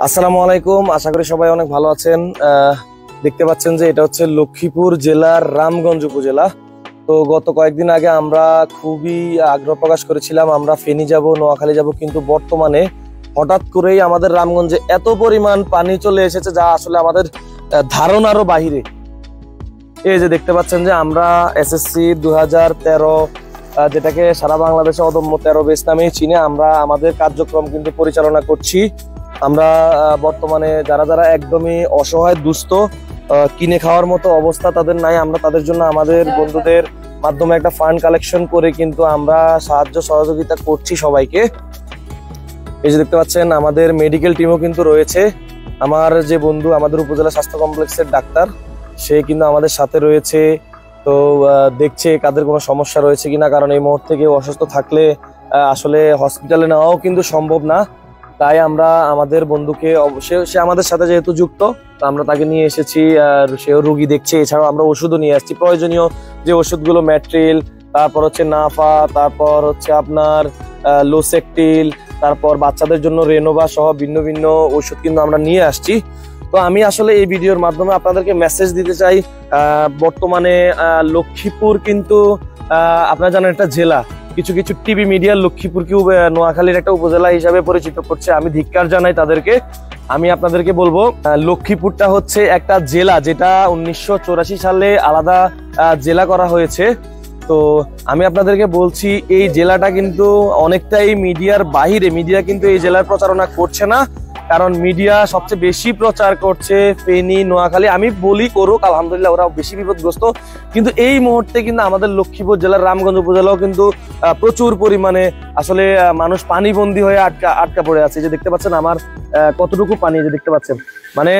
আসসালামু আলাইকুম, আশা করি সবাই অনেক ভালো আছেন। দেখতে পাচ্ছেন যে এটা হচ্ছে লক্ষ্মীপুর জেলার রামগঞ্জ উপজেলা। তো গত কয়েকদিন আগে আমরা খুবই আগ্রহ প্রকাশ করেছিলাম আমরা ফেনী যাব, নোয়াখালী যাব, কিন্তু বর্তমানে হঠাৎ করেই আমাদের রামগঞ্জে এত পরিমাণ পানি চলে এসেছে যা আসলে আমাদের ধারণারও বাহিরে। এই যে দেখতে পাচ্ছেন যে আমরা এসএসসি 2013 যেটাকে সারা বাংলাদেশে অদম্য 13 বেস নামে চিনে আমরা আমাদের কার্যক্রম কিন্তু পরিচালনা করছি। আমরা বর্তমানে যারা যারা একদমই অসহায় দুস্থ, কিনে খাওয়ার মতো অবস্থা তাদের নাই, আমরা তাদের জন্য আমাদের বন্ধুদের মাধ্যমে একটা ফান্ড কালেকশন করে কিন্তু আমরা সাহায্য সহযোগিতা করছি সবাইকে। এই যে দেখতে পাচ্ছেন আমাদের মেডিকেল টিমও কিন্তু রয়েছে। আমার যে বন্ধু আমাদের উপজেলা স্বাস্থ্য কমপ্লেক্সের ডাক্তার, সে কিন্তু আমাদের সাথে রয়েছে। তো দেখছে কাদের কোনো সমস্যা রয়েছে কিনা, কারণ এই মুহূর্তে কেউ অসুস্থ থাকলে আসলে হসপিটালে নেওয়াও কিন্তু সম্ভব না। তাই আমরা আমাদের বন্ধুকে সে আমাদের সাথে যেহেতু যুক্ত, আমরা তাকে নিয়ে এসেছি, আর সেও রুগী দেখছে। এছাড়াও আমরা ওষুধও নিয়ে আসছি, প্রয়োজনীয় যে ওষুধগুলো ম্যাট্রিল, তারপর হচ্ছে নাফা, তারপর হচ্ছে আপনার লোসেকটিল, তারপর বাচ্চাদের জন্য রেনোভা সহ ভিন্ন ভিন্ন ওষুধ কিন্তু আমরা নিয়ে আসছি। তো আমি আসলে এই ভিডিওর মাধ্যমে আপনাদেরকে মেসেজ দিতে চাই, বর্তমানে লক্ষ্মীপুর কিন্তু আপনারা জানেন একটা জেলা, কিছু কিছু টিভি মিডিয়ার লক্ষ্মীপুরকে নোয়াখালীর একটা উপজেলা হিসাবে পরিচিত করছে। আমি ধিক্কার জানাই তাদেরকে। আমি আপনাদেরকে বলবো লক্ষ্মীপুরটা হচ্ছে একটা জেলা যেটা 1984 সালে আলাদা জেলা করা হয়েছে। তো আমি আপনাদেরকে বলছি এই জেলাটা কিন্তু অনেকটাই মিডিয়ার বাহিরে। মিডিয়া কিন্তু এই জেলার প্রচারণা করছে না, কারণ মিডিয়া সবচেয়ে বেশি প্রচার করছে ফেনী, নোয়াখালী। আমি বলি করুক, আলহামদুলিল্লাহ ওরা বেশি বিপদগ্রস্ত, কিন্তু এই মুহূর্তে কিন্তু আমাদের লক্ষ্মীপুর জেলার রামগঞ্জ উপজেলাও কিন্তু প্রচুর পরিমাণে আসলে মানুষ পানিবন্দী হয়ে আটকা পড়ে আছে। যে দেখতে পাচ্ছেন আমার কতটুকু পানি, যে দেখতে পাচ্ছেন, মানে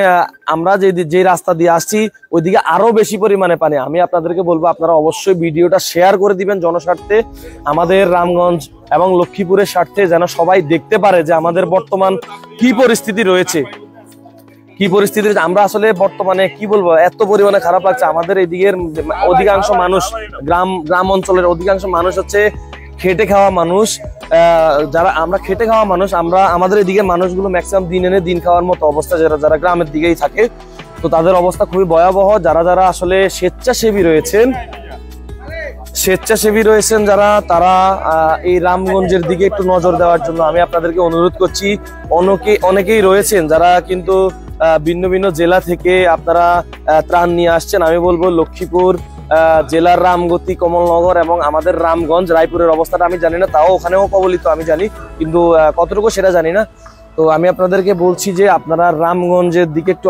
আমরা যে রাস্তা দিয়ে আসছি ওইদিকে আরো বেশি পরিমাণে পানি। আমি আপনাদেরকে বলবো আপনারা অবশ্যই ভিডিওটা শেয়ার করে দিবেন জনস্বার্থে, আমাদের রামগঞ্জ এবং লক্ষ্মীপুরের স্বার্থে, যেন সবাই দেখতে পারে যে আমাদের বর্তমান কি পরিস্থিতি রয়েছে, কি পরিস্থিতি। আমরা আসলে বর্তমানে কি বলবো, এত পরিমাণে খারাপ লাগছে। আমাদের এদিকের অধিকাংশ মানুষ, গ্রাম অঞ্চলের অধিকাংশ মানুষ হচ্ছে খেটে খাওয়া মানুষ। যারা আমরা খেটে খাওয়া মানুষ, আমরা আমাদের এদিকে মানুষগুলো ম্যাক্সিমাম দিন এনে দিন খাওয়ার মতো অবস্থা, যারা গ্রামের দিকেই থাকে, তো তাদের অবস্থা খুবই ভয়াবহ। যারা আসলে স্বেচ্ছাসেবী রয়েছেন যারা, তারা এই রামগঞ্জের দিকে একটু নজর দেওয়ার জন্য আমি আপনাদেরকে অনুরোধ করছি। অনেকেই রয়েছেন যারা কিন্তু ভিন্ন ভিন্ন জেলা থেকে আপনারা ত্রাণ নিয়ে আসছেন। আমি বলবো লক্ষ্মীপুর জেলার রামগতি, কমলনগর এবং আমাদের রামগঞ্জ, রায়পুরের অবস্থাটা আমি জানি না, তাও ওখানেও কবলিত আমি জানি, কিন্তু কতটুকু সেটা জানি না। তো আমি আপনাদেরকে বলছি যে আপনারা রামগঞ্জের দিকে একটু